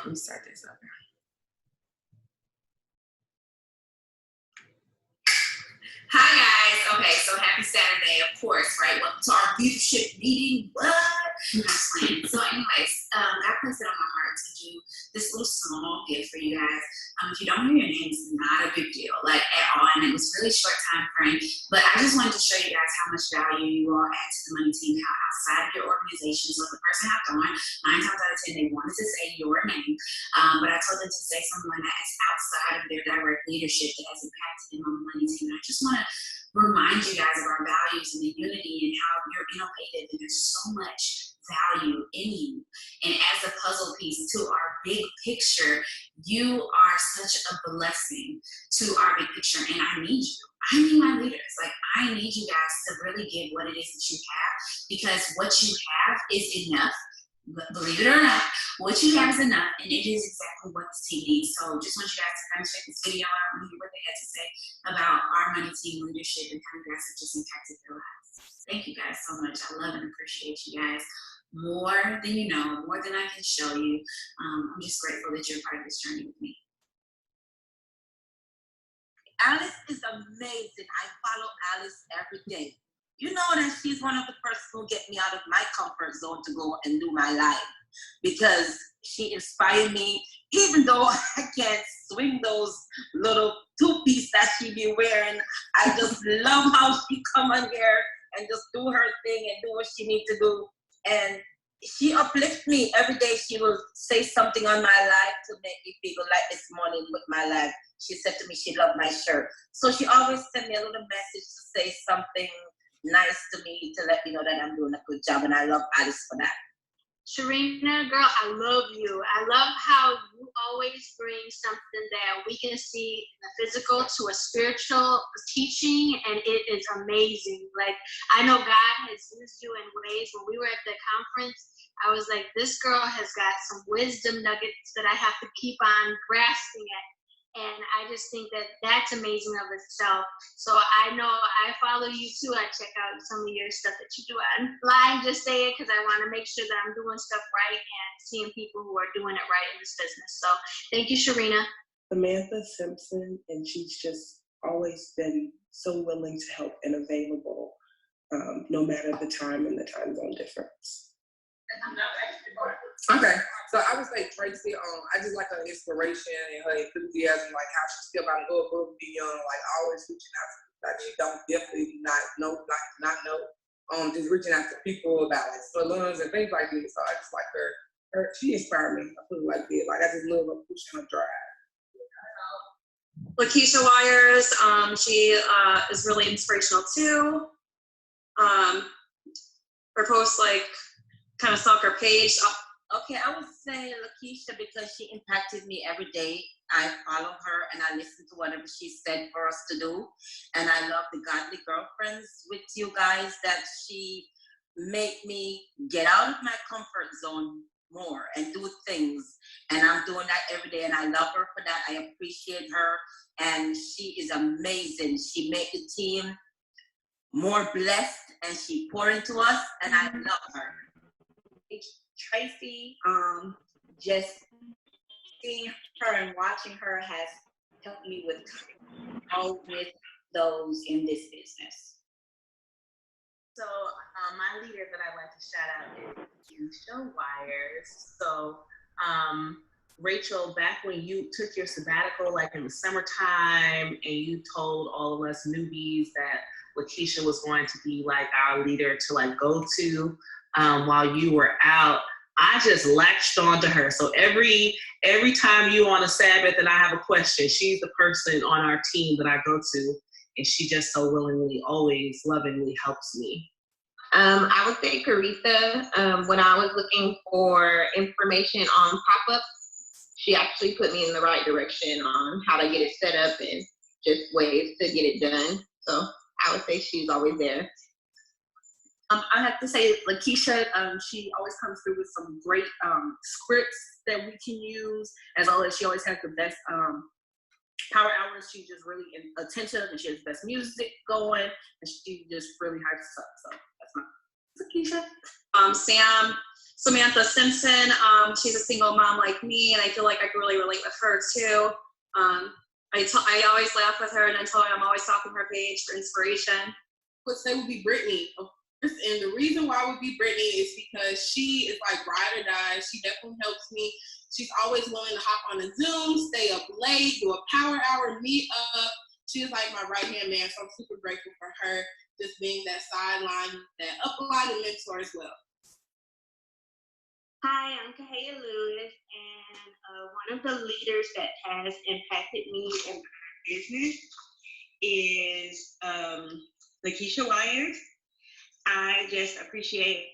Let me start this over. Hi guys. Okay, so happy Saturday, of course, right? Welcome to our leadership meeting. What? I'm just playing. So, anyways, God placed it on my heart to do this little small gift for you guys. If you don't know your name, it's not a big deal, like at all. And it was really short time frame, but I just wanted to show you guys how much value you all add to the money team, how outside of your organization. So the person hopped on, 9 times out of 10, they wanted to say your name, but I told them to say someone that is outside of their direct leadership that has impacted them on the money team. And I just want to remind you guys of our values and the unity and how you're innovative and there's so much value in you. And as a puzzle piece to our big picture, you are such a blessing to our big picture. And I need you. I need my leaders. Like, I need you guys to really give what it is that you have, because what you have is enough. Believe it or not, what you have is enough, and it is exactly what this team needs. So just want you guys to kind of check this video out and hear what they had to say about our money team leadership and how you guys have just impacted their lives. Thank you guys so much. I love and appreciate you guys more than you know, more than I can show you. I'm just grateful that you're part of this journey with me. Alice is amazing. I follow Alice every day. You know that she's one of the persons who get me out of my comfort zone to go and do my life, because she inspired me, even though I can't swing those little two-piece that she be wearing. I just love how she come on here and just do her thing and do what she needs to do. And she uplifts me every day. She will say something on my life to make me feel like this morning with my life. She said to me she loved my shirt. So she always sent me a little message to say something nice to me to let me know that I'm doing a good job, and I love Alice for that. Sharina, girl, I love you. I love how you always bring something that we can see in the physical to a spiritual teaching, and it is amazing. Like, I know God has used you in ways. When we were at the conference, I was like, this girl has got some wisdom nuggets that I have to keep on grasping at. And I just think that that's amazing of itself. So I know I follow you too. I check out some of your stuff that you do online, just say it because I want to make sure that I'm doing stuff right and seeing people who are doing it right in this business. So thank you, Sharina. Samantha Simpson, and she's just always been so willing to help and available, no matter the time and the time zone difference. Okay, so I would say Tracy, I just like her inspiration and her enthusiasm, like how she still got to go above and beyond, like always reaching out to people that you don't definitely not know, just reaching out to people about like salons and things like this. So I just like her, she inspired me. I feel like that. Like I just love her pushing her drive. Lakeisha Wires, she is really inspirational too. Her posts like kind of stalk her page. Okay, I would say Lakeisha because she impacted me every day. I follow her and I listen to whatever she said for us to do. And I love the Godly Girlfriends with you guys that she make me get out of my comfort zone more and do things. And I'm doing that every day and I love her for that. I appreciate her and she is amazing. She made the team more blessed and she poured into us and I love her. Tracy, just seeing her and watching her has helped me with those in this business. So my leader that I like to shout out is Lakeisha Wires. So Rachel, back when you took your sabbatical, like in the summertime, and you told all of us newbies that Lakeisha was going to be like our leader to like go to while you were out, I just latched onto her. So every time you on a Sabbath and I have a question, she's the person on our team that I go to, and she just so willingly, always lovingly helps me. I would say Caritha, when I was looking for information on pop-ups, she actually put me in the right direction on how to get it set up and just ways to get it done. So I would say she's always there. I have to say Lakeisha, she always comes through with some great scripts that we can use, as well as she always has the best power hours. She's just really attentive and she has the best music going and she just really hypes us up. So that's my Lakeisha. Samantha Simpson. She's a single mom like me, and I feel like I can really relate with her too. I always laugh with her, and I tell her I'm always talking her page for inspiration. Would say would be Brittany, of course, and the reason why I would be Brittany is because she is like ride or die. She definitely helps me. She's always willing to hop on a Zoom, stay up late, do a power hour, meet up. She is like my right hand man, so I'm super grateful for her just being that sideline, that upline and mentor as well. Hi, I'm Kahea Lewis, and one of the leaders that has impacted me in my business is Lakeisha Wires. I just appreciate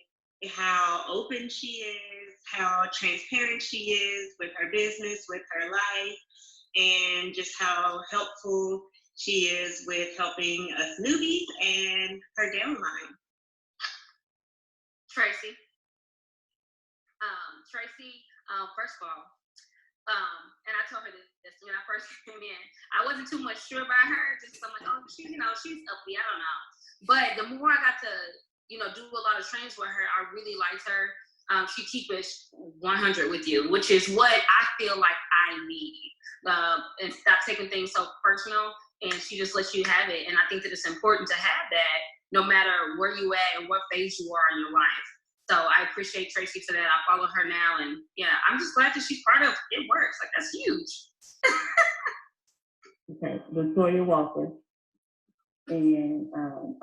how open she is, how transparent she is with her business, with her life, and just how helpful she is with helping us newbies and her downline. Tracy. First of all, and I told her this when I first came in, I wasn't too much sure about her, just I'm like, oh, she's upbeat, I don't know. But the more I got to, do a lot of trainings with her, I really liked her. She keeps it 100 with you, which is what I feel like I need. And stop taking things so personal, and she just lets you have it. And I think that it's important to have that no matter where you at and what phase you are in your life. So I appreciate Tracy for that. I follow her now, and yeah, I'm just glad that she's part of It Works. Like, that's huge. Okay, Latoya Walker. And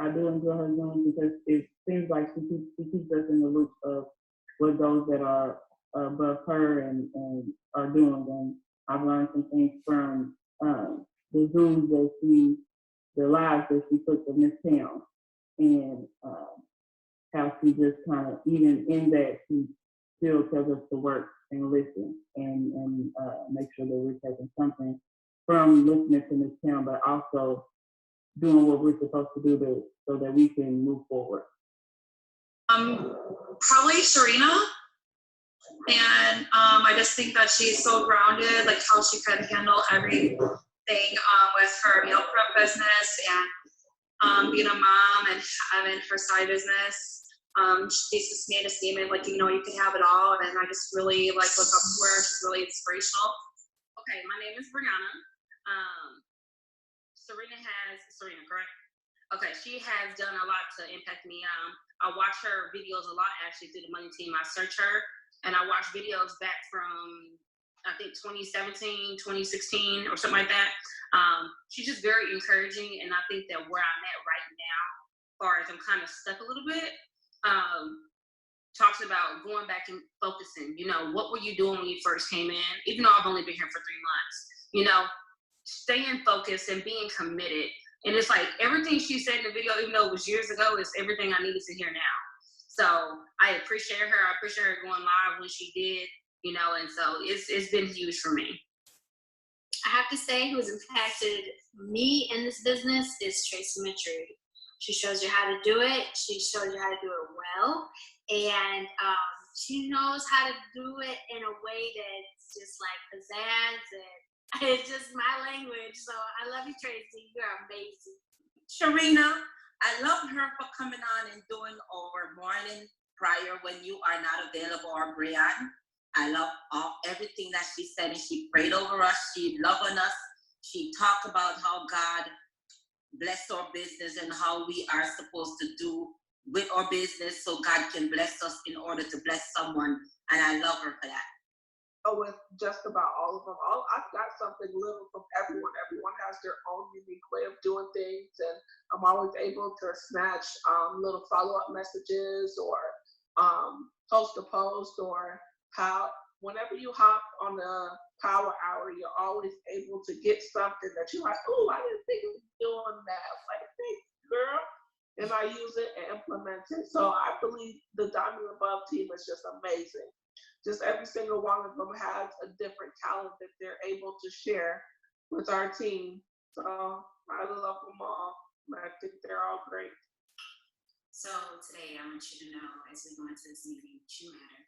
I do enjoy her Zoom because it seems like she keeps us in the loop of what those that are above her and are doing. And I've learned some things from the Zooms the lives that she puts in this town. And how she just kind of, even in that, she still tells us to work and listen and make sure that we're taking something from listening to this town, but also doing what we're supposed to do so that we can move forward. Probably Serena. And I just think that she's so grounded, like how she could handle everything with her meal prep business and being a mom and having her side business. She's just made a statement like, you could have it all. And I just really look up to her. She's really inspirational. Okay, my name is Brianna. Serena, correct? Okay, she has done a lot to impact me. I watch her videos a lot actually through the Money Team. I search her and I watch videos back from I think 2017, 2016 or something like that. She's just very encouraging, and I think that where I'm at right now, as far as I'm kind of stuck a little bit, talks about going back and focusing. What were you doing when you first came in? Even though I've only been here for 3 months, staying focused and being committed. And it's like everything she said in the video, even though it was years ago, is everything I needed to hear now. So I appreciate her. I appreciate her going live when she did, and so it's been huge for me. I have to say, who has impacted me in this business is Tracy Maturi. She shows you how to do it. She shows you how to do it well. And she knows how to do it in a way that's just like pizzazz, and it's just my language. So I love you, Tracy. You're amazing. Sharina, I love her for coming on and doing our morning prayer when you are not available, or Brianne. I love everything that she said, and she prayed over us. She loved on us. She talked about how God bless our business and how we are supposed to do with our business so God can bless us in order to bless someone. And I love her for that. With just about all of them. I've got something little from everyone. Everyone has their own unique way of doing things, and I'm always able to snatch little follow-up messages or post a post, or how whenever you hop on the power hour, you're always able to get something that you're like, oh, I didn't think of doing that. I'm like, thanks, girl. And I use it and implement it. So I believe the Diamond Above team is just amazing. Just every single one of them has a different talent that they're able to share with our team. So I love them all. I think they're all great. So today I want you to know, as we go into this meeting, that you matter.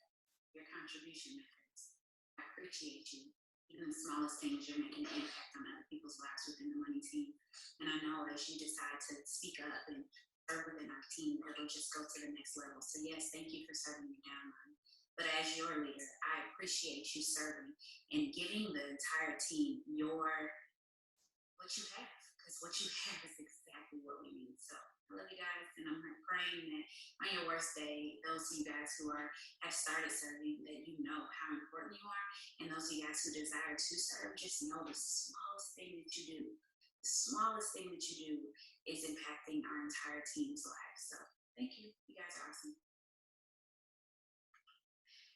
Your contribution matters. I appreciate you. Even the smallest things, you're making an impact on other people's lives within the Money Team. And I know as you decide to speak up and serve within our team, it'll just go to the next level. So yes, thank you for serving me down. but as your leader, I appreciate you serving and giving the entire team what you have, because what you have is exactly what we need. So I love you guys, and I'm praying that on your worst day, those of you guys who have started serving, that you know how important you are, and those of you guys who desire to serve, just know the smallest thing that you do, is impacting our entire team's lives. So thank you. You guys are awesome.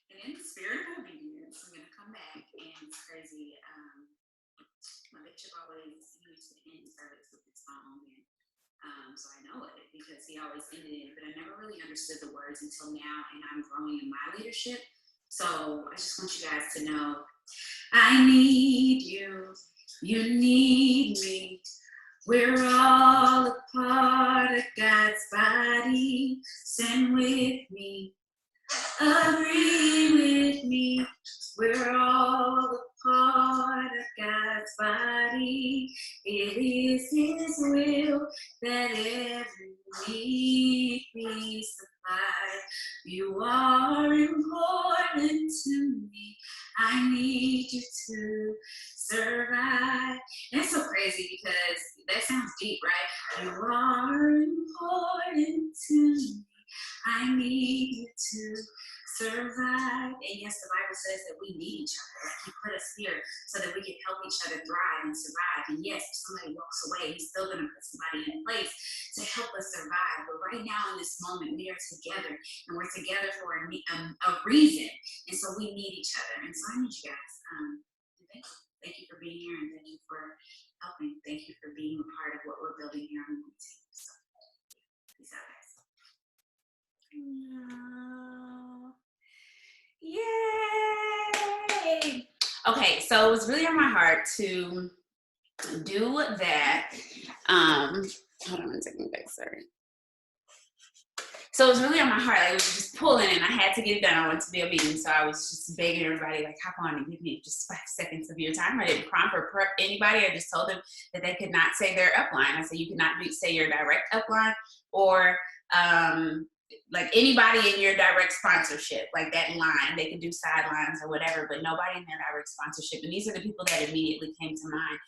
And in the spirit of obedience, I'm going to come back, and it's crazy. My bishop always used to end service with this song, and so I know it because he always ended it, but I never really understood the words until now, and I'm growing in my leadership. So I just want you guys to know, I need you, you need me. We're all a part of God's body. Stand with me, agree with me. We're all a part of God's body. It is His will that every need be supplied. You are important to me. I need you to survive. And it's so crazy because that sounds deep, right? You are important to me. I need you to survive. And yes, the Bible says that we need each other. Like, He put us here so that we can help each other thrive and survive. And yes, if somebody walks away, He's still going to put somebody in place to help us survive. But right now in this moment, we are together, and we're together for a reason. And so we need each other. And so I need you guys. Thank you. Thank you for being here, and thank you for helping. Thank you for being a part of what we're building here on the team. So, peace out, guys. Yay! Okay, so it was really on my heart to do that. Hold on one second, guys. Sorry. So it was really on my heart. I was just pulling, and I had to get it done. I wanted to be obedient, so I was just begging everybody, like, hop on and give me just 5 seconds of your time. I didn't prompt or prep anybody. I just told them that they could not say their upline. I said, you cannot say your direct upline or like anybody in your direct sponsorship, like that line. They can do sidelines or whatever, but nobody in their direct sponsorship. And these are the people that immediately came to mind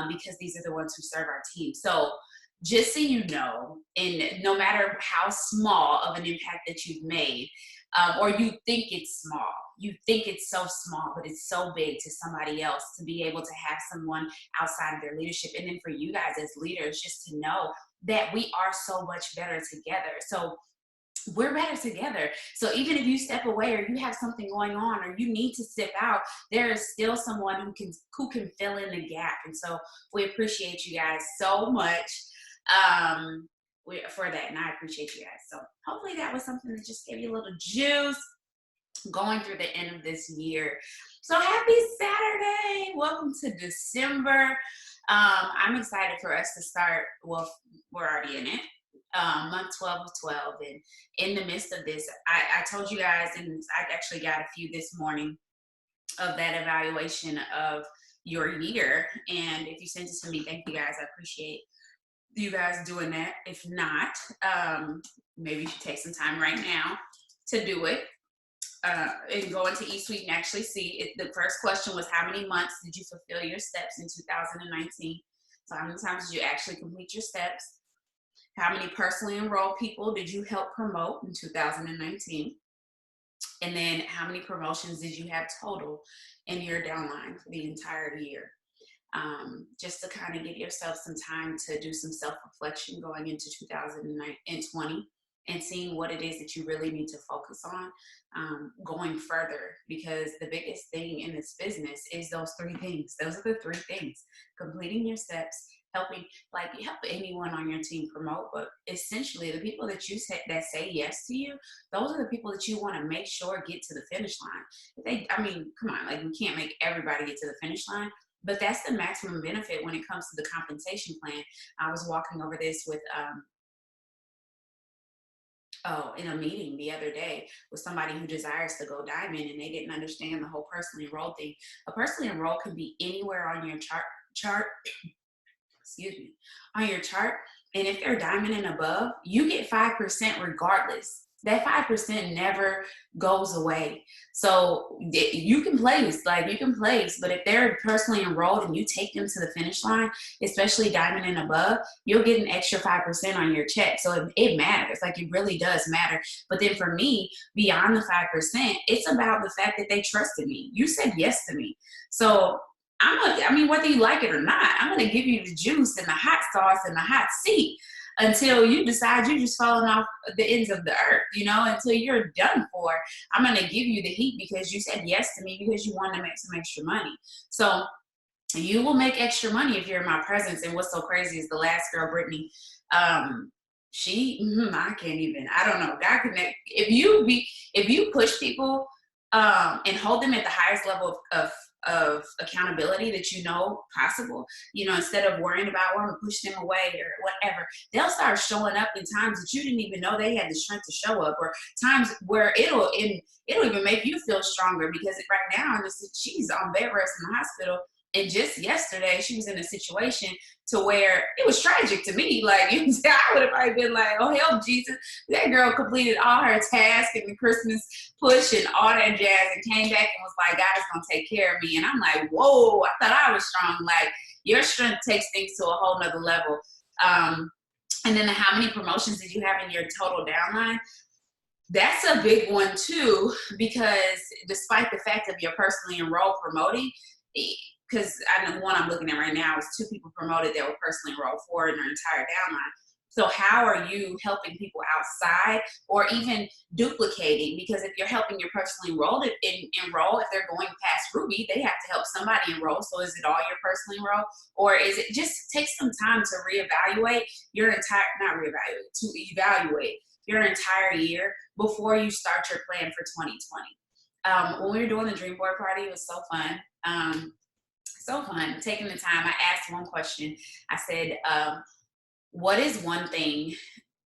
because these are the ones who serve our team. So just so you know, and no matter how small of an impact that you've made, or you think it's small, you think it's so small, but it's so big to somebody else, to be able to have someone outside of their leadership. And then for you guys as leaders, just to know that we are so much better together. So we're better together. So even if you step away or you have something going on or you need to step out, there is still someone who can fill in the gap. And so we appreciate you guys so much for that, and I appreciate you guys. So hopefully that was something that just gave you a little juice going through the end of this year. So happy Saturday. Welcome to December. I'm excited for us to start. Well, we're already in it. Month 12 of 12, and in the midst of this, I told you guys, and I actually got a few this morning of that evaluation of your year. And if you sent it to me, thank you guys. I appreciate you guys doing that. If not, maybe you should take some time right now to do it and go into eSuite and actually see it. The first question was, how many months did you fulfill your steps in 2019? So how many times did you actually complete your steps? How many personally enrolled people did you help promote in 2019? And then how many promotions did you have total in your downline for the entire year? Just to kind of give yourself some time to do some self-reflection going into 2020 and seeing what it is that you really need to focus on going further, because the biggest thing in this business is those 3 things. Those are the 3 things: completing your steps, help anyone on your team promote, but essentially the people that you that say yes to you, those are the people that you want to make sure get to the finish line. Come on, like, we can't make everybody get to the finish line, but that's the maximum benefit when it comes to the compensation plan. I was walking over this with in a meeting the other day with somebody who desires to go diamond, and they didn't understand the whole personally enrolled thing. A personally enrolled can be anywhere on your chart. Excuse me, on your chart. And if they're diamond and above, you get 5% regardless. that 5% never goes away. So you can place, but if they're personally enrolled and you take them to the finish line, especially diamond and above, you'll get an extra 5% on your check. So it matters, like it really does matter. But then for me, beyond the 5%, it's about the fact that they trusted me. You said yes to me. So whether you like it or not, I'm gonna give you the juice and the hot sauce and the hot seat until you decide you're just falling off the ends of the earth, until you're done for. I'm going to give you the heat because you said yes to me because you wanted to make some extra money. So you will make extra money if you're in my presence. And what's so crazy is the last girl, Brittany, I don't know. God connect. If you push people and hold them at the highest level of accountability that possible, instead of worrying about wanting to push them away or whatever, they'll start showing up in times that you didn't even know they had the strength to show up, or times where it'll even make you feel stronger because right now she's on bed rest in the hospital. And just yesterday, she was in a situation to where it was tragic to me. Like, I would have probably been like, oh, help, Jesus. That girl completed all her tasks and the Christmas push and all that jazz and came back and was like, God's going to take care of me. And I'm like, whoa, I thought I was strong. Like, your strength takes things to a whole nother level. And then how many promotions did you have in your total downline? That's a big one, too, because despite the fact of your personally enrolled promoting, because the one I'm looking at right now is 2 people promoted that were personally enrolled for in their entire downline. So how are you helping people outside or even duplicating? Because if you're helping your personally enrolled enroll, if they're going past Ruby, they have to help somebody enroll. So is it all your personally enrolled? Or is it just take some time to evaluate your entire year before you start your plan for 2020. When we were doing the Dream Board party, it was so fun. Taking the time. I asked one question. I said, what is one thing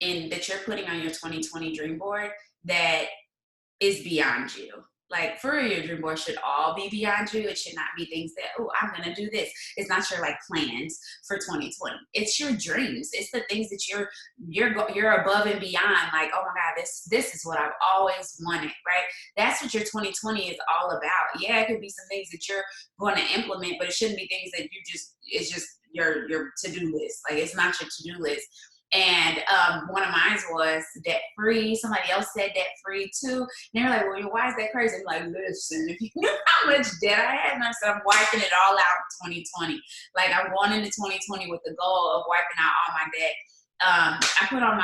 that you're putting on your 2020 Dream Board that is beyond you? Like, for your Dream Board should all be beyond you. It should not be things that, oh, I'm going to do this. It's not your plans for 2020. It's your dreams. It's the things that you're above and beyond. Like, oh my God, this is what I've always wanted, right? That's what your 2020 is all about. Yeah, it could be some things that you're going to implement, but it shouldn't be things that it's just your to-do list. Like, it's not your to-do list. And one of mine was debt-free. Somebody else said debt-free too. And they're like, well, why is that crazy? I'm like, listen, if you know how much debt I had, I'm wiping it all out in 2020. Like, I'm going into 2020 with the goal of wiping out all my debt. I put on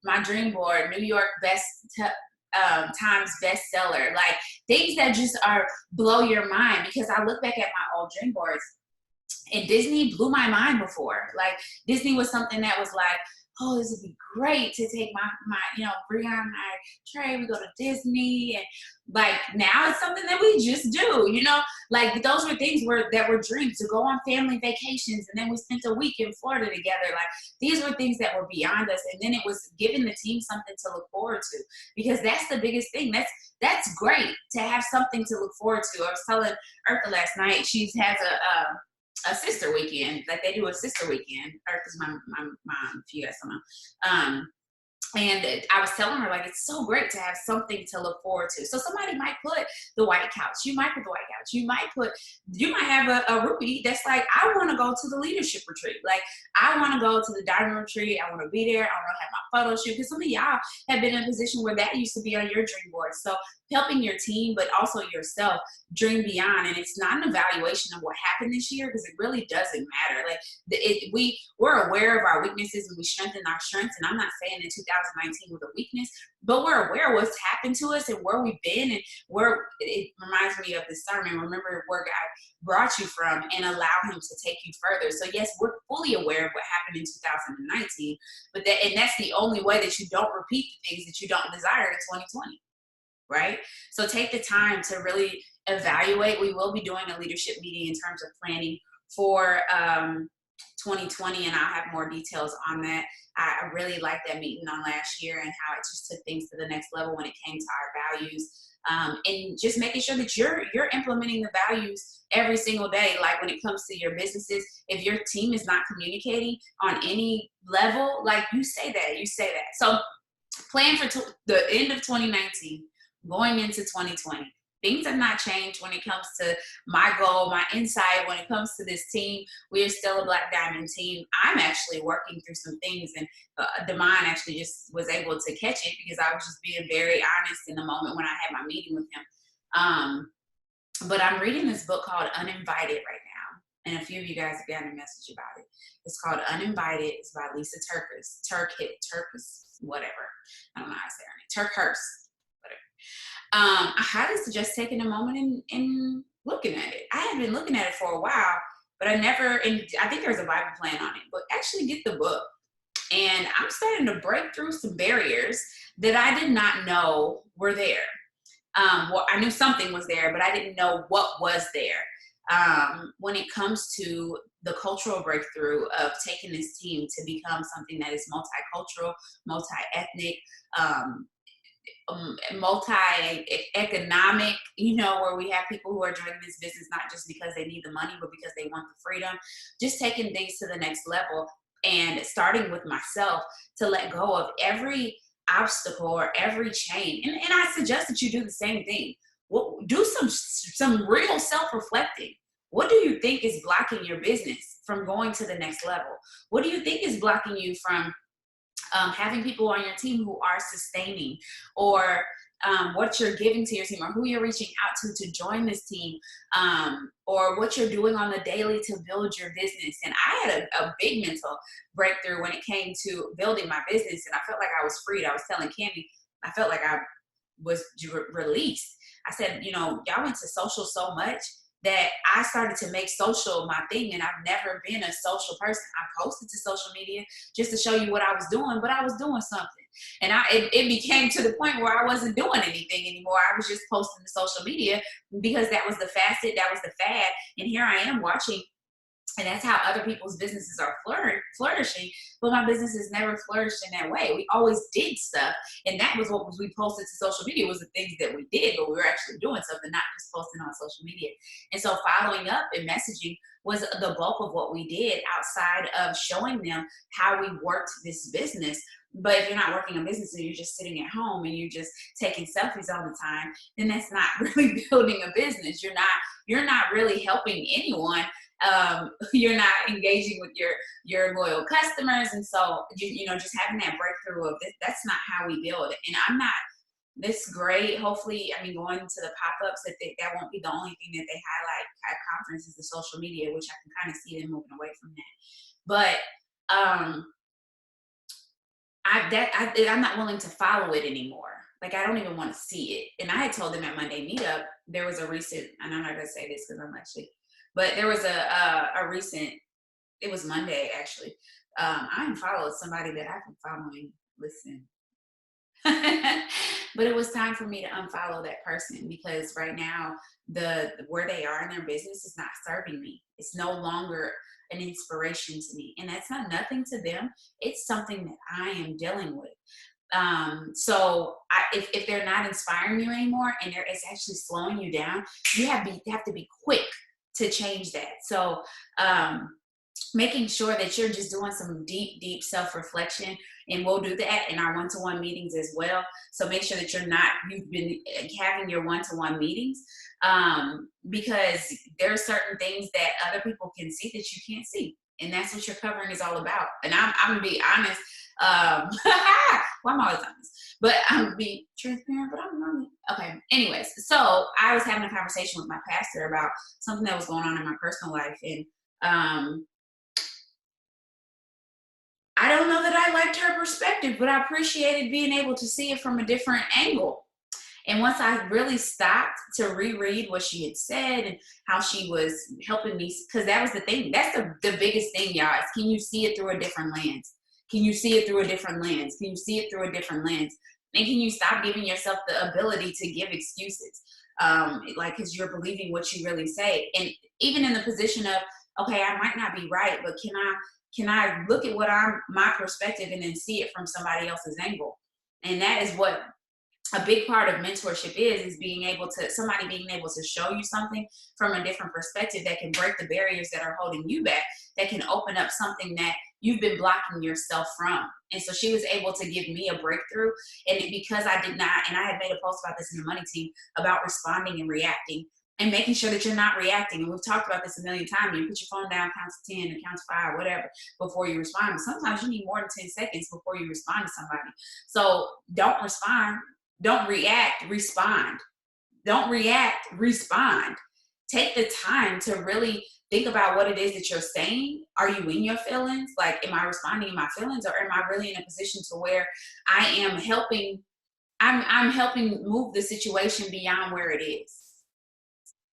my Dream Board, New York Times bestseller, like things that just blow your mind, because I look back at my old Dream Boards. And Disney blew my mind before. Like, Disney was something that was like, oh, this would be great to take my bring on my tray. We go to Disney. And like, now it's something that we just do, like those were things that were dreams, to go on family vacations. And then we spent a week in Florida together. Like, these were things that were beyond us. And then it was giving the team something to look forward to, because that's the biggest thing. That's great to have something to look forward to. I was telling Eartha last night, she has a sister weekend, like they do a sister weekend. Eartha's my mom, if you guys don't know. And I was telling her, like, it's so great to have something to look forward to. So somebody might put the white couch. You might put the white couch. You might have a Ruby that's like, I want to go to the leadership retreat. Like, I want to go to the diamond retreat. I want to be there. I want to have my photo shoot. Because some of y'all have been in a position where that used to be on your dream board. So helping your team, but also yourself, dream beyond. And it's not an evaluation of what happened this year, because it really doesn't matter. Like, we're aware of our weaknesses and we strengthen our strengths. And I'm not saying in 2019 was a weakness, but we're aware of what's happened to us and where we've been, and where it reminds me of the sermon, remember where God brought you from and allow him to take you further. So yes, we're fully aware of what happened in 2019, but that's the only way that you don't repeat the things that you don't desire in 2020. Right? So take the time to really evaluate. We will be doing a leadership meeting in terms of planning for 2020, and I'll have more details on that. I really liked that meeting on last year and how it just took things to the next level when it came to our values, and just making sure that you're implementing the values every single day. Like, when it comes to your businesses, if your team is not communicating on any level, like, you say that. So plan for the end of 2019, going into 2020. Things have not changed when it comes to my goal, my insight, when it comes to this team. We are still a Black Diamond team. I'm actually working through some things, and Damon actually just was able to catch it because I was just being very honest in the moment when I had my meeting with him. But I'm reading this book called Uninvited right now, and a few of you guys have gotten a message about it. It's called Uninvited. It's by Lisa Turkus, whatever. I don't know how to say her name. Turkhurst. I highly suggest taking a moment and looking at it. I have been looking at it for a while, but I think there's a Bible plan on it, but actually get the book. And I'm starting to break through some barriers that I did not know were there. Well, I knew something was there, but I didn't know what was there. When it comes to the cultural breakthrough of taking this team to become something that is multicultural, multi-ethnic, multi-economic, where we have people who are joining this business not just because they need the money, but because they want the freedom. Just taking things to the next level and starting with myself to let go of every obstacle or every chain. And I suggest that you do the same thing. Well, do some real self-reflecting. What do you think is blocking your business from going to the next level? What do you think is blocking you from having people on your team who are sustaining, or what you're giving to your team, or who you're reaching out to join this team, or what you're doing on the daily to build your business. And I had a big mental breakthrough when it came to building my business, and I felt like I was freed. I was telling Candy, I felt like I was released. I said, y'all went to social so much that I started to make social my thing, and I've never been a social person. I posted to social media just to show you what I was doing, but I was doing something. And it became to the point where I wasn't doing anything anymore. I was just posting to social media because that was the facet, that was the fad. And here I am watching, and that's how other people's businesses are flourishing. But my business has never flourished in that way. We always did stuff, and that was what we posted to social media, was the things that we did, but we were actually doing something, not just posting on social media. And so following up and messaging was the bulk of what we did, outside of showing them how we worked this business. But if you're not working a business and you're just sitting at home and you're just taking selfies all the time, then that's not really building a business. You're not really helping anyone. You're not engaging with your loyal customers. And so, just having that breakthrough of this, that's not how we build it. And I'm not this great. Hopefully, going to the pop-ups, that won't be the only thing that they highlight at conferences, the social media, which I can kind of see them moving away from that. But, I'm not willing to follow it anymore. Like, I don't even want to see it. And I had told them at Monday Meetup, there was a recent, and I'm not going to say this because I'm actually, but there was a recent, it was Monday actually. I unfollowed somebody that I've been following, listen. But it was time for me to unfollow that person, because right now, where they are in their business is not serving me. It's no longer an inspiration to me. And that's not nothing to them. It's something that I am dealing with. So if they're not inspiring you anymore and it's actually slowing you down, you have to be quick to change that. So making sure that you're just doing some deep self-reflection, and we'll do that in our one-to-one meetings as well. So make sure that you've been having your one-to-one meetings, because there are certain things that other people can see that you can't see. And that's what your covering is all about. And I'm going to be honest. Well, I'm always honest, but I'm going to be transparent, but I'm not. Okay. Anyways, so I was having a conversation with my pastor about something that was going on in my personal life. And I don't know that I liked her perspective, but I appreciated being able to see it from a different angle. And once I really stopped to reread what she had said and how she was helping me, because that was the thing. That's the biggest thing, y'all, is can you see it through a different lens? Can you see it through a different lens? Can you see it through a different lens? And can you stop giving yourself the ability to give excuses? Because you're believing what you really say. And even in the position of, okay, I might not be right, but can I look at my perspective and then see it from somebody else's angle? And that is what a big part of mentorship is somebody being able to show you something from a different perspective that can break the barriers that are holding you back, that can open up something that you've been blocking yourself from. And so she was able to give me a breakthrough. And because I did not, and I had made a post about this in the money team about responding and reacting and making sure that you're not reacting. And we've talked about this a million times. You put your phone down, count to 10 and count to 5, whatever, before you respond. But sometimes you need more than 10 seconds before you respond to somebody. So don't respond. Don't react, respond. Don't react, respond. Take the time to really think about what it is that you're saying. Are you in your feelings? Like, am I responding in my feelings, or am I really in a position to where I am helping, I'm helping move the situation beyond where it is?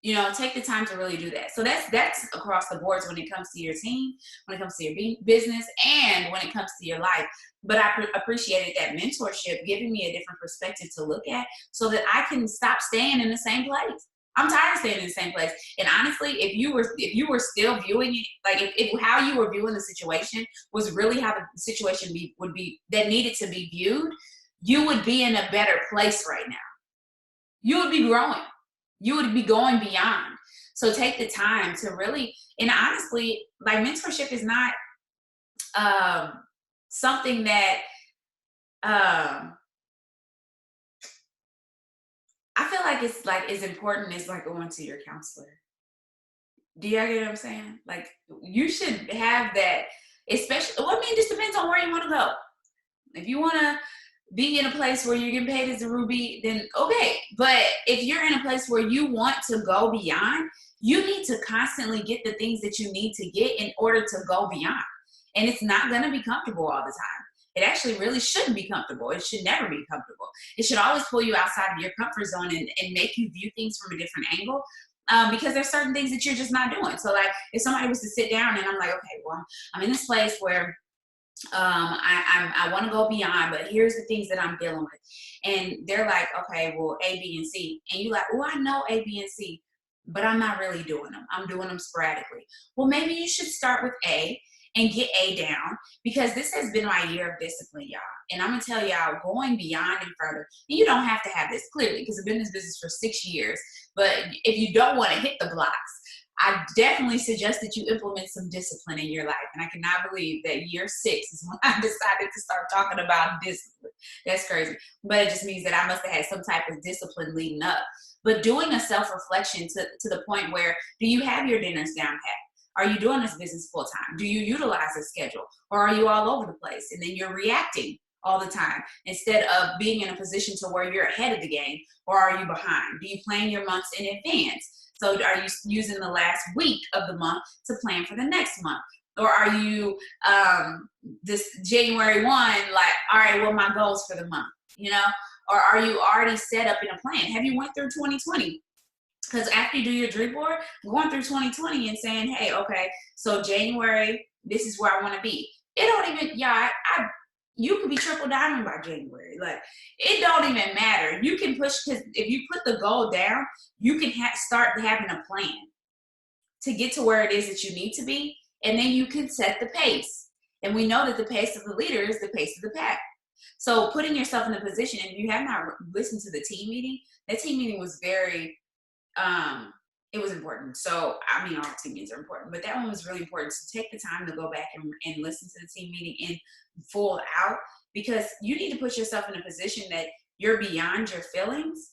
You know, take the time to really do that. So that's across the boards when it comes to your team, when it comes to your business, and when it comes to your life. But I appreciated that mentorship, giving me a different perspective to look at so that I can stop staying in the same place. I'm tired of staying in the same place. And honestly, if you were still viewing it, like if how you were viewing the situation was really how the situation would be that needed to be viewed, you would be in a better place right now. You would be growing. You would be going beyond. So take the time to really, and honestly, like, mentorship is not something that I feel like it's like as important as like going to your counselor. Do y'all get what I'm saying? Like, you should have that, especially, well, I mean, it just depends on where you want to go. If you want to be in a place where you're getting paid as a Ruby, then okay. But if you're in a place where you want to go beyond, you need to constantly get the things that you need to get in order to go beyond. And it's not going to be comfortable all the time. It actually really shouldn't be comfortable. It should never be comfortable. It should always pull you outside of your comfort zone and make you view things from a different angle. Because there's certain things that you're just not doing. So like, if somebody was to sit down and I'm like, okay, well, I'm in this place where I want to go beyond, but here's the things that I'm dealing with. And they're like, okay, well, A, B, and C. And you're like, oh, I know A, B, and C, but I'm not really doing them. I'm doing them sporadically. Well, maybe you should start with A and get A down, because this has been my year of discipline, y'all. And I'm gonna tell y'all, going beyond and further, and you don't have to have this clearly, because I've been in this business for 6 years, but if you don't want to hit the blocks, I definitely suggest that you implement some discipline in your life. And I cannot believe that year 6 is when I decided to start talking about discipline. That's crazy. But it just means that I must have had some type of discipline leading up. But doing a self-reflection to the point where, do you have your dinners down pat? Are you doing this business full time? Do you utilize a schedule? Or are you all over the place? And then you're reacting all the time instead of being in a position to where you're ahead of the game, or are you behind? Do you plan your months in advance? So are you using the last week of the month to plan for the next month? Or are you this January 1, like, all right, what are my goals for the month, you know? Or are you already set up in a plan? Have you went through 2020? Because after you do your dream board, going through 2020 and saying, hey, okay, so January, this is where I want to be. It don't even, you could be triple diamond by January. Like, it don't even matter. You can push, because if you put the goal down, you can start having a plan to get to where it is that you need to be, and then you can set the pace. And we know that the pace of the leader is the pace of the pack. So putting yourself in a position, and if you have not listened to the team meeting, that team meeting was very, it was important. So, I mean, all team meetings are important, but that one was really important. So take the time to go back and listen to the team meeting in full out, because you need to put yourself in a position that you're beyond your feelings,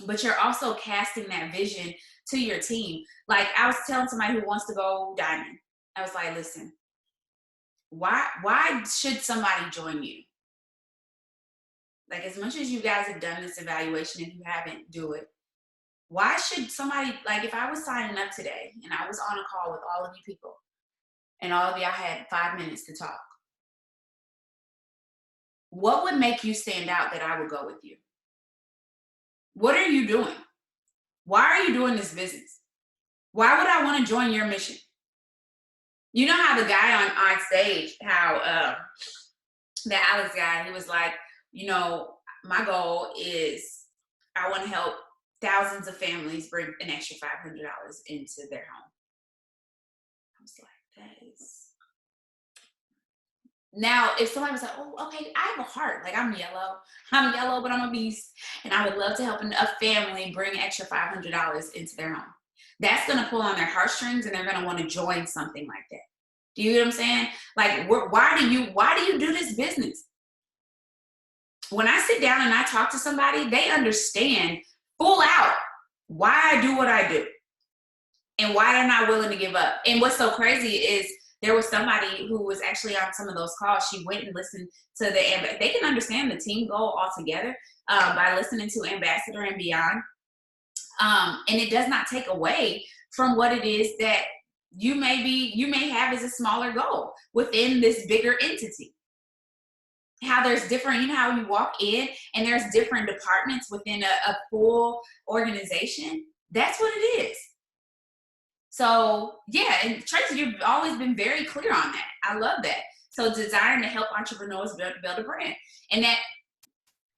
but you're also casting that vision to your team. Like, I was telling somebody who wants to go diamond, I was like, listen, why should somebody join you? Like, as much as you guys have done this evaluation, if you haven't, do it. Why should somebody, like, if I was signing up today and I was on a call with all of you people and all of y'all had 5 minutes to talk, what would make you stand out that I would go with you? What are you doing? Why are you doing this business? Why would I want to join your mission? You know how the guy on stage, how the Alex guy, he was like, you know, my goal is I want to help thousands of families bring an extra $500 into their home. I was like, that is. Now, if somebody was like, oh, okay, I have a heart. Like, I'm yellow, but I'm a beast. And I would love to help a family bring an extra $500 into their home. That's going to pull on their heartstrings, and they're going to want to join something like that. Do you get what I'm saying? Like, why do you do this business? When I sit down and I talk to somebody, they understand full out why I do what I do and why they're not willing to give up. And what's so crazy is there was somebody who was actually on some of those calls. She went and listened to they can understand the team goal altogether by listening to Ambassador and Beyond. And it does not take away from what it is that you may have as a smaller goal within this bigger entity. How there's different, you know how you walk in and there's different departments within a full organization? That's what it is. So yeah, and Tracy, you've always been very clear on that. I love that. So desiring to help entrepreneurs build a brand. And that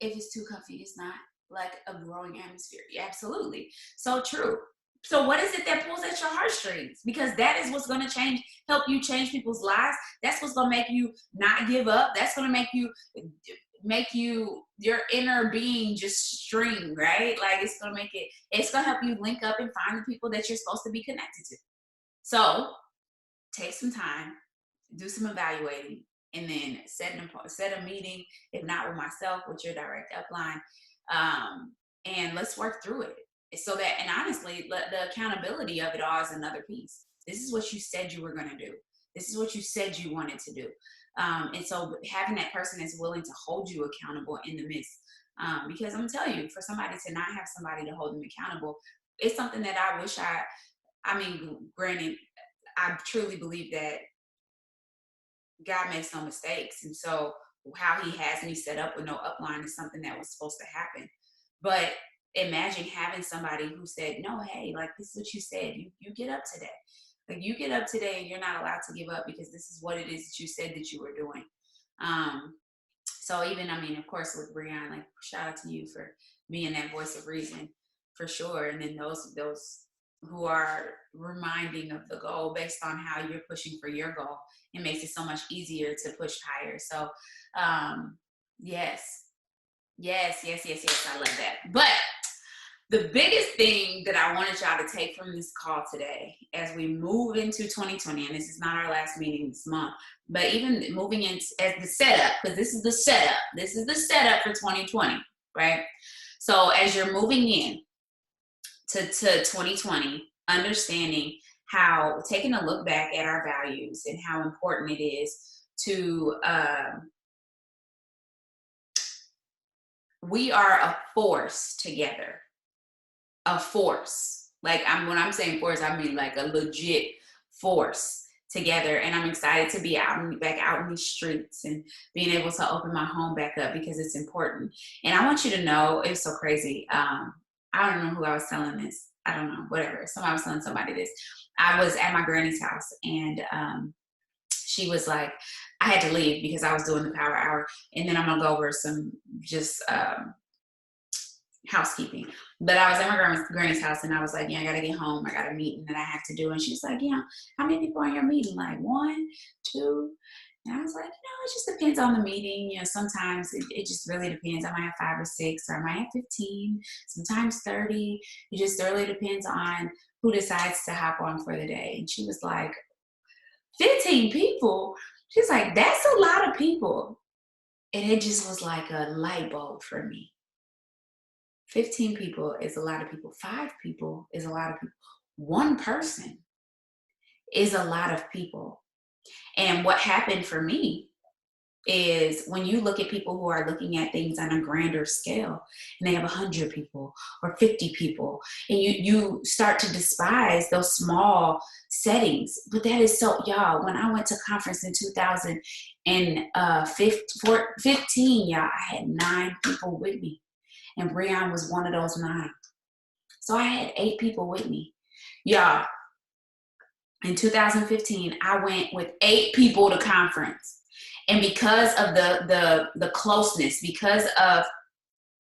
if it's too comfy, it's not like a growing atmosphere. Yeah, absolutely. So true. So what is it that pulls at your heartstrings? Because that is what's going to help you change people's lives. That's what's going to make you not give up. That's going to make you your inner being just string, right? Like it's going to help you link up and find the people that you're supposed to be connected to. So take some time, do some evaluating, and then set a meeting, if not with myself, with your direct upline, and let's work through it. So that, and honestly, the accountability of it all is another piece. This is what you said you were going to do. This is what you said you wanted to do. And so having that person that's willing to hold you accountable in the midst, because I'm going to tell you, for somebody to not have somebody to hold them accountable, it's something that I wish granted, I truly believe that God makes no mistakes. And so how he has me set up with no upline is something that was supposed to happen. But imagine having somebody who said, no, hey, like this is what you said. You get up today. Like you get up today and you're not allowed to give up because this is what it is that you said that you were doing. So even, of course, with Breon, like shout out to you for being that voice of reason for sure. And then those who are reminding of the goal based on how you're pushing for your goal, it makes it so much easier to push higher. So yes, I love that. But the biggest thing that I wanted y'all to take from this call today as we move into 2020, and this is not our last meeting this month, but even moving into as the setup, because this is the setup for 2020, right? So as you're moving in to 2020, understanding how, taking a look back at our values and how important it is to, we are a force together. A force. Like when I'm saying force, I mean like a legit force together. And I'm excited to be back out in these streets and being able to open my home back up because it's important. And I want you to know, it's so crazy. I don't know who I was telling this. I don't know, whatever. I was telling somebody this. I was at my granny's house and she was like, I had to leave because I was doing the power hour. And then I'm going to go over some just housekeeping. But I was at my granny's house and I was like, yeah, I got to get home. I got a meeting that I have to do. And she's like, yeah, how many people are in your meeting? Like 1, 2. And I was like, it just depends on the meeting. Sometimes it just really depends. I might have 5 or 6, or I might have 15, sometimes 30. It just really depends on who decides to hop on for the day. And she was like, 15 people? She's like, that's a lot of people. And it just was like a light bulb for me. 15 people is a lot of people. 5 people is a lot of people. 1 person is a lot of people. And what happened for me is when you look at people who are looking at things on a grander scale and they have 100 people or 50 people, and you start to despise those small settings. But that is so, y'all, when I went to conference in 2015, y'all, I had 9 people with me. And Breon was one of those 9. So I had 8 people with me. Y'all, in 2015, I went with 8 people to conference. And because of the closeness, because of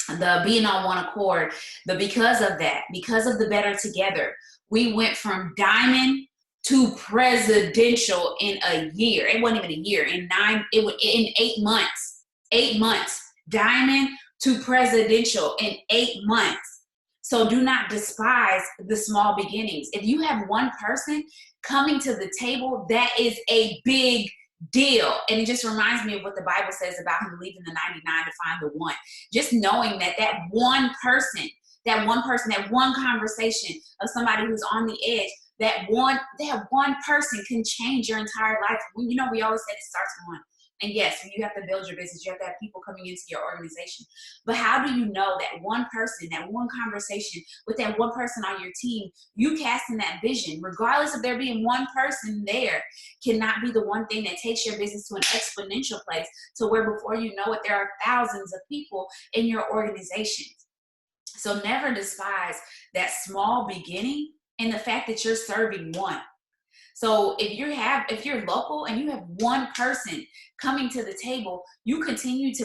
the being on one accord, because of the better together, we went from diamond to presidential in a year. It wasn't even a year. In 8 months. 8 months. Diamond to presidential in 8 months. So do not despise the small beginnings. If you have one person coming to the table, that is a big deal. And it just reminds me of what the Bible says about him leaving the 99 to find the one. Just knowing that one person, that one conversation of somebody who's on the edge, that one person can change your entire life. We always say it starts with one. And yes, you have to build your business. You have to have people coming into your organization. But how do you know that one person, that one conversation with that one person on your team, you casting that vision, regardless of there being one person there, cannot be the one thing that takes your business to an exponential place, to where before you know it, there are thousands of people in your organization. So never despise that small beginning and the fact that you're serving one. So if you're local and you have one person coming to the table, you continue to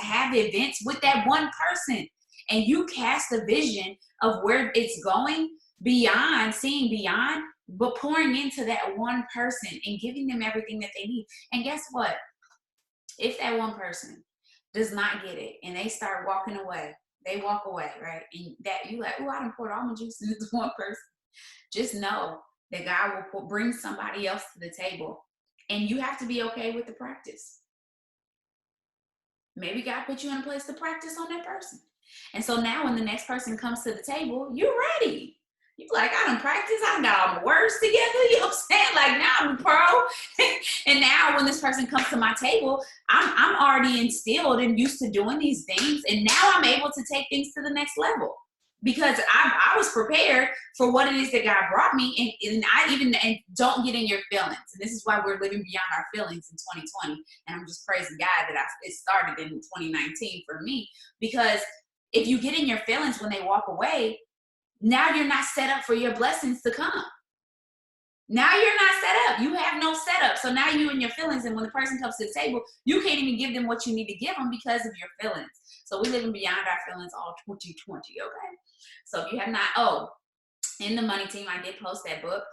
have events with that one person, and you cast a vision of where it's going beyond, seeing beyond, but pouring into that one person and giving them everything that they need. And guess what? If that one person does not get it and they start walking away, they walk away, right? And that you like, oh, I done poured almond juice into this one person. Just know that God will bring somebody else to the table, and you have to be okay with the practice. Maybe God put you in a place to practice on that person. And so now when the next person comes to the table, you're ready. You're like, I done practiced, I done got all my words together, you know what I'm saying? Like, now I'm a pro. And now when this person comes to my table, I'm already instilled and used to doing these things, and now I'm able to take things to the next level. Because I was prepared for what it is that God brought me, and don't get in your feelings. And this is why we're living beyond our feelings in 2020. And I'm just praising God that it started in 2019 for me. Because if you get in your feelings when they walk away, now you're not set up for your blessings to come. Now you're not set up. You have no setup. So now you in your feelings, and when the person comes to the table, you can't even give them what you need to give them because of your feelings. So we're living beyond our feelings all 2020, okay? So if you have not, in the money team, I did post that book.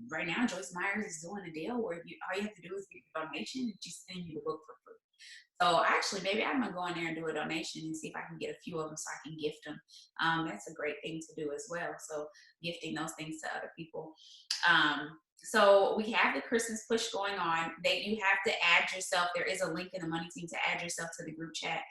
Right now, Joyce Myers is doing a deal where all you have to do is give a donation, and she's sending you the book for free. So actually, maybe I'm gonna go in there and do a donation and see if I can get a few of them so I can gift them. That's a great thing to do as well. So gifting those things to other people. So we have the Christmas push going on. You have to add yourself. There is a link in the money team to add yourself to the group chat.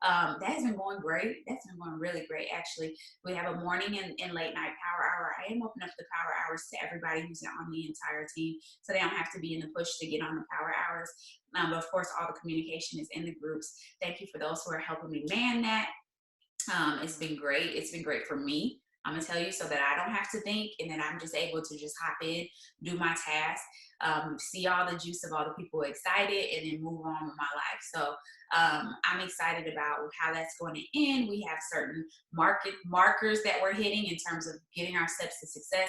That has been going great. That's been going really great, actually. We have a morning and late night power hour. I am opening up the power hours to everybody who's on the entire team, so they don't have to be in the push to get on the power hours. But of course, all the communication is in the groups. Thank you for those who are helping me man that. It's been great. It's been great for me. I'm gonna tell you, so that I don't have to think, and then I'm just able to just hop in, do my task, see all the juice of all the people excited, and then move on with my life. So I'm excited about how that's going to end. We have certain markers that we're hitting in terms of getting our steps to success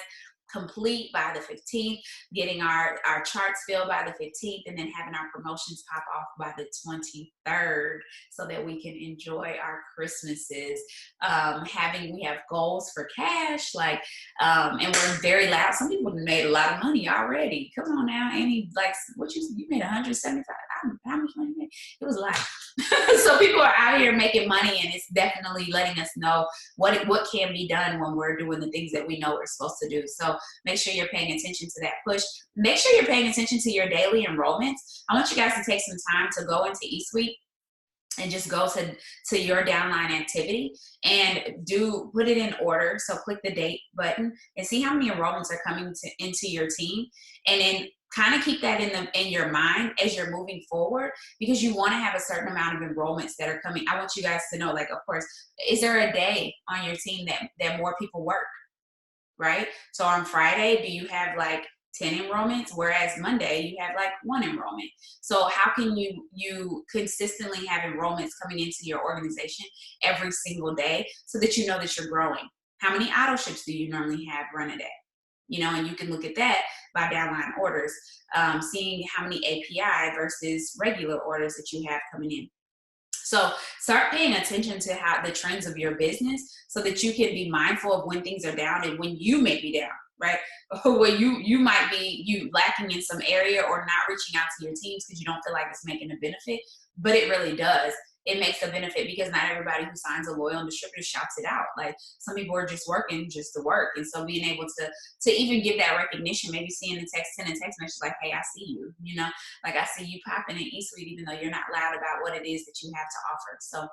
complete by the 15th, getting our charts filled by the 15th, and then having our promotions pop off by the 23rd, so that we can enjoy our Christmases. We have goals for cash, and we're very loud. Some people have made a lot of money already. Come on now, Annie, you made 175. How much money you made? It was a lot. So people are out here making money, and it's definitely letting us know what can be done when we're doing the things that we know we're supposed to do. So make sure you're paying attention to that push. Make sure you're paying attention to your daily enrollments. I want you guys to take some time to go into eSuite and just go to your downline activity and put it in order. So click the date button and see how many enrollments are coming into your team, and then kind of keep that in your mind as you're moving forward, because you want to have a certain amount of enrollments that are coming. I want you guys to know, of course, is there a day on your team that more people work, right? So on Friday, do you have 10 enrollments, whereas Monday you have 1 enrollment? So how can you consistently have enrollments coming into your organization every single day, so that you know that you're growing? How many auto ships do you normally have run a day? And you can look at that by downline orders, seeing how many API versus regular orders that you have coming in. So start paying attention to how the trends of your business, so that you can be mindful of when things are down and when you may be down, right? Or when you might be lacking in some area, or not reaching out to your teams because you don't feel like it's making a benefit, but it really does. it makes a benefit because not everybody who signs a loyal distributor shouts it out. Like some people are just working just to work. And so being able to even give that recognition, maybe sending a text message like, hey, I see you, you know, like I see you popping in eSuite, even though you're not loud about what it is that you have to offer. So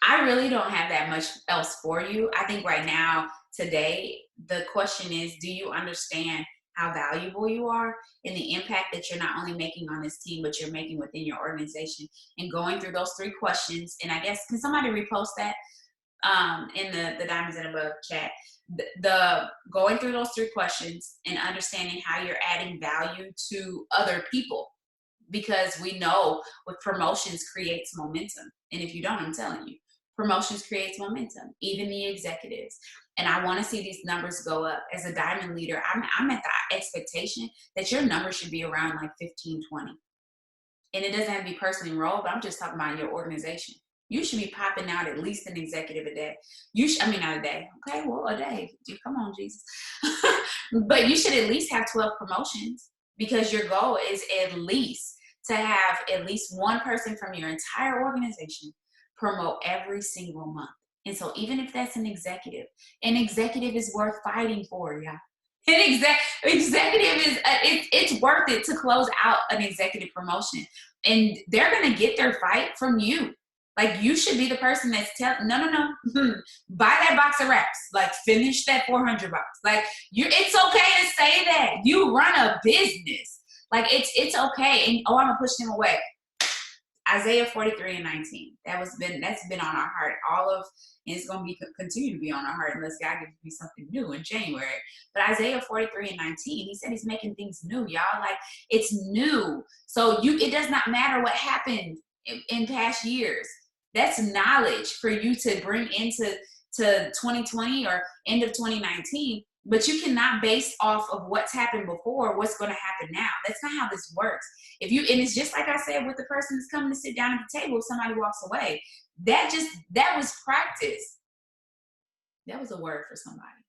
I really don't have that much else for you. I think right now, today, the question is, do you understand how valuable you are and the impact that you're not only making on this team, but you're making within your organization? And going through those 3 questions, and I guess, can somebody repost that in the Diamonds and Above chat? The going through those 3 questions and understanding how you're adding value to other people. Because we know with promotions creates momentum. And if you don't, I'm telling you, promotions creates momentum, even the executives. And I want to see these numbers go up. As a diamond leader, I'm at the expectation that your numbers should be around like 15, 20. And it doesn't have to be personally enrolled, but I'm just talking about your organization. You should be popping out at least an executive a day. Not a day. Okay, well, a day. Come on, Jesus. But you should at least have 12 promotions, because your goal is at least to have at least one person from your entire organization promote every single month. And so even if that's an executive is worth fighting for, y'all. An executive is, it's worth it to close out an executive promotion. And they're going to get their fight from you. Like, you should be the person that's telling, no, buy that box of wraps. Like, finish that 400 box. Like, it's okay to say that. You run a business. Like, it's okay. And, I'm going to push them away. Isaiah 43:19. That's been on our heart. And it's going to continue to be on our heart unless God gives me something new in January. But Isaiah 43:19, he said he's making things new, y'all. Like, it's new. So it does not matter what happened in past years. That's knowledge for you to bring into 2020 or end of 2019. But you cannot base off of what's happened before what's going to happen now. That's not how this works. And it's just like I said with the person that's coming to sit down at the table, if somebody walks away, that was practice. That was a word for somebody.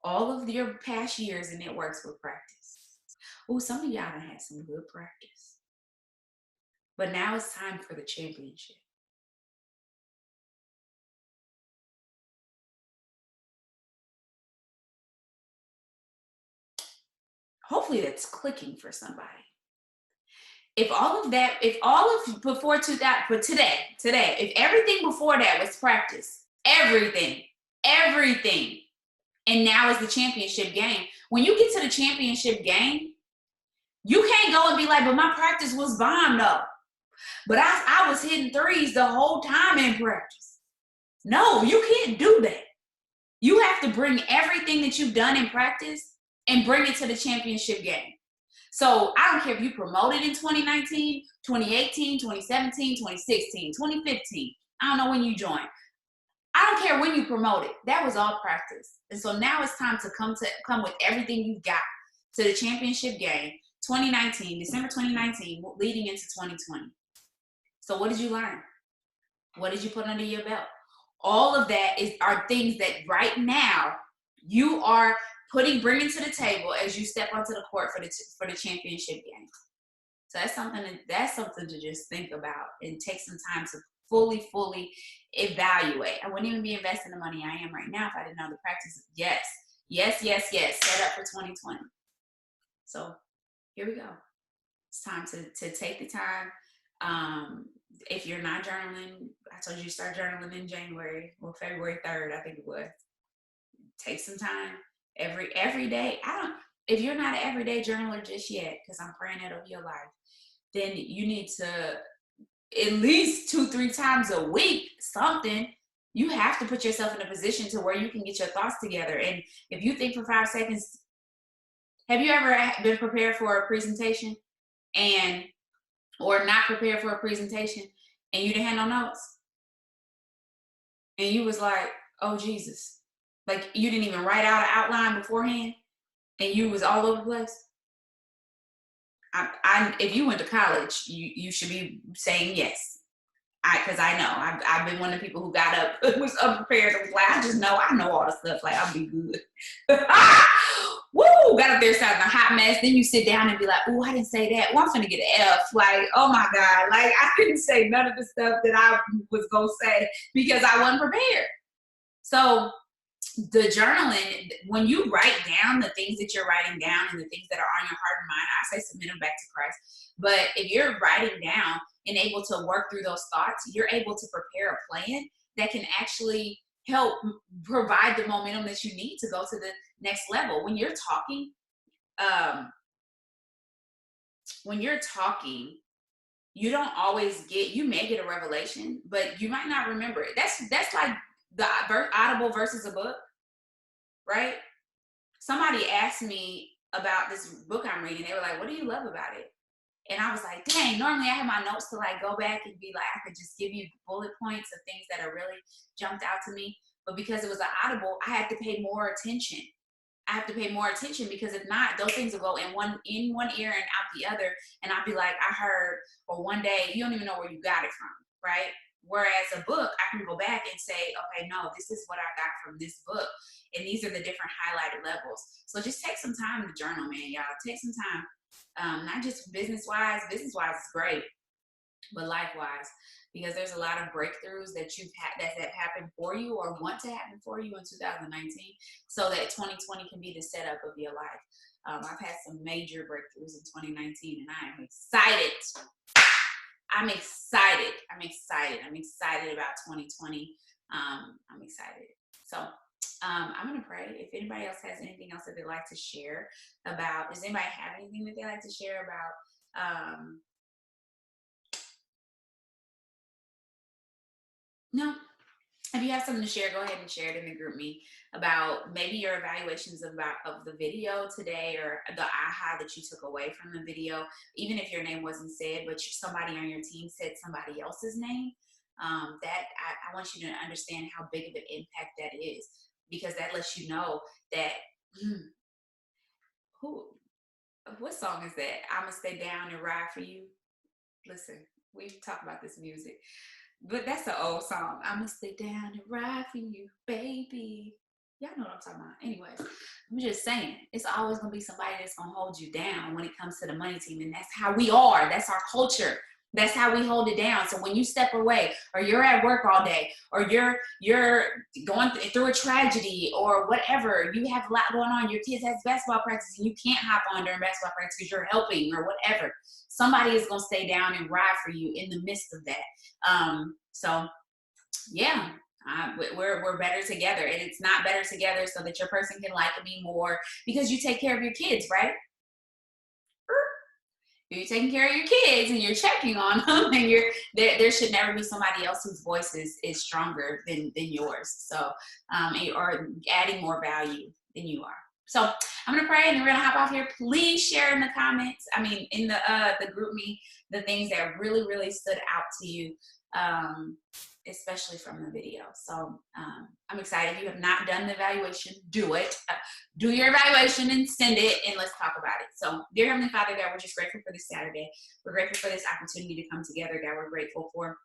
All of your past years and it works with practice. Oh, some of y'all done had some good practice. But now it's time for the championship. Hopefully that's clicking for somebody. If everything before that was practice, everything, and now is the championship game. When you get to the championship game, you can't go and be like, but my practice was bomb though. But I was hitting threes the whole time in practice. No, you can't do that. You have to bring everything that you've done in practice and bring it to the championship game. So I don't care if you promoted in 2019, 2018, 2017, 2016, 2015. I don't know when you joined. I don't care when you promoted. That was all practice. And so now it's time to come with everything you've got to the championship game, 2019, December 2019, leading into 2020. So what did you learn? What did you put under your belt? All of that are things that right now you are bringing to the table as you step onto the court for the championship game. So that's something to just think about and take some time to fully evaluate. I wouldn't even be investing the money I am right now if I didn't know the practice. Yes. Set up for 2020. So here we go. It's time to take the time. If you're not journaling, I told you start journaling in January, or February 3rd, I think it was. Take some time. Every day. If you're not an everyday journaler just yet, because I'm praying that over your life, then you need to at least 2-3 times a week, something. You have to put yourself in a position to where you can get your thoughts together. And if you think for 5 seconds, have you ever been prepared for a presentation or not prepared for a presentation and you didn't have no notes? And you was like, oh, Jesus. Like, you didn't even write out an outline beforehand and you was all over the place. If you went to college, you should be saying yes. Because I know I've been one of the people who got up, was unprepared. I was like, I know all the stuff. Like, I'll be good. Woo! Got up there, started a hot mess. Then you sit down and be like, oh, I didn't say that. Well, I'm finna get an F. Like, oh my God. Like, I couldn't say none of the stuff that I was gonna say because I wasn't prepared. So the journaling, when you write down the things that you're writing down and the things that are on your heart and mind, I say submit them back to Christ. But if you're writing down and able to work through those thoughts, you're able to prepare a plan that can actually help provide the momentum that you need to go to the next level. When you're talking, you don't always you may get a revelation, but you might not remember it. That's like the Audible versus a book, right? Somebody asked me about this book I'm reading. They were like, what do you love about it? And I was like, dang, normally I have my notes to like go back and be like, I could just give you bullet points of things that are really jumped out to me. But because it was an Audible, I had to pay more attention. Because if not, those things will go in one ear and out the other. And I'll be like, I heard, or one day, you don't even know where you got it from, right? Whereas a book, I can go back and say, okay, no, this is what I got from this book. And these are the different highlighted levels. So just take some time to journal, man, y'all. Take some time. Not just business-wise. Business-wise is great, but life-wise, because there's a lot of breakthroughs that that have happened for you or want to happen for you in 2019, so that 2020 can be the setup of your life. I've had some major breakthroughs in 2019, and I am excited. I'm excited about 2020. I'm excited. So I'm going to pray. If anybody else has anything else that they'd like to share about, does anybody have anything that they'd like to share about? No. If you have something to share, go ahead and share it in the group me about maybe your evaluations of the video today, or the aha that you took away from the video. Even if your name wasn't said, but somebody on your team said somebody else's name, that I want you to understand how big of an impact that is, because that lets you know that, what song is that? I'ma stay down and ride for you. Listen, we've talked about this music. But that's an old song. I'ma stay down and ride for you, baby. Y'all know what I'm talking about. Anyways, I'm just saying, it's always going to be somebody that's going to hold you down when it comes to the money team. And that's how we are. That's our culture. That's how we hold it down. So when you step away, or you're at work all day, or you're going through a tragedy or whatever, you have a lot going on, your kids has basketball practice and you can't hop on during basketball practice because you're helping or whatever, somebody is going to stay down and ride for you in the midst of that. So yeah, we're better together, and it's not better together so that your person can like me more because you take care of your kids, right? You're taking care of your kids and you're checking on them, and there should never be somebody else whose voice is stronger than yours. So, or adding more value than you are. So I'm gonna pray and we're gonna hop off here. Please share in the comments. I mean, in the group me, the things that really, really stood out to you, especially from the video. So I'm excited. If you have not done the evaluation, do it. Do your evaluation and send it, and let's talk about it. So, dear Heavenly Father, God, we're just grateful for this Saturday. We're grateful for this opportunity to come together, God. We're grateful for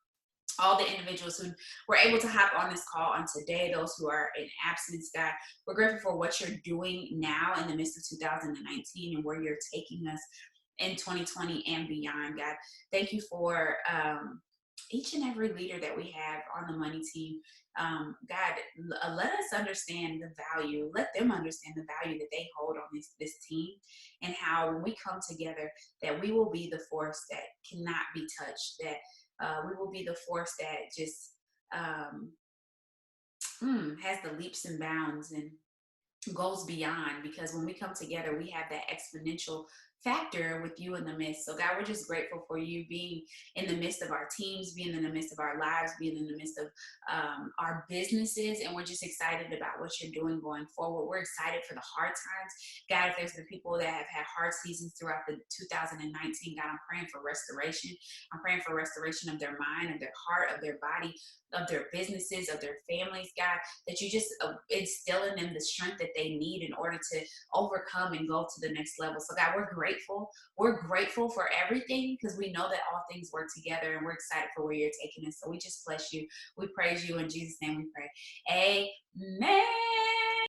all the individuals who were able to hop on this call on today, those who are in absence, God. We're grateful for what you're doing now in the midst of 2019 and where you're taking us in 2020 and beyond, God. Thank you for each and every leader that we have on the money team. God, let us understand the value. Let them understand the value that they hold on this team, and how when we come together, that we will be the force that cannot be touched, that we will be the force that just has the leaps and bounds and goes beyond, because when we come together, we have that exponential factor with you in the midst. So God, we're just grateful for you being in the midst of our teams, being in the midst of our lives, being in the midst of our businesses, and we're just excited about what you're doing going forward. We're excited for the hard times. God, if there's been people that have had hard seasons throughout the 2019, God, I'm praying for restoration. I'm praying for restoration of their mind, of their heart, of their body, of their businesses, of their families, God, that you just instill in them the strength that they need in order to overcome and go to the next level. So God, we're grateful grateful. We're grateful for everything because we know that all things work together, and we're excited for where you're taking us. So we just bless you. We praise you. In Jesus' name we pray. Amen.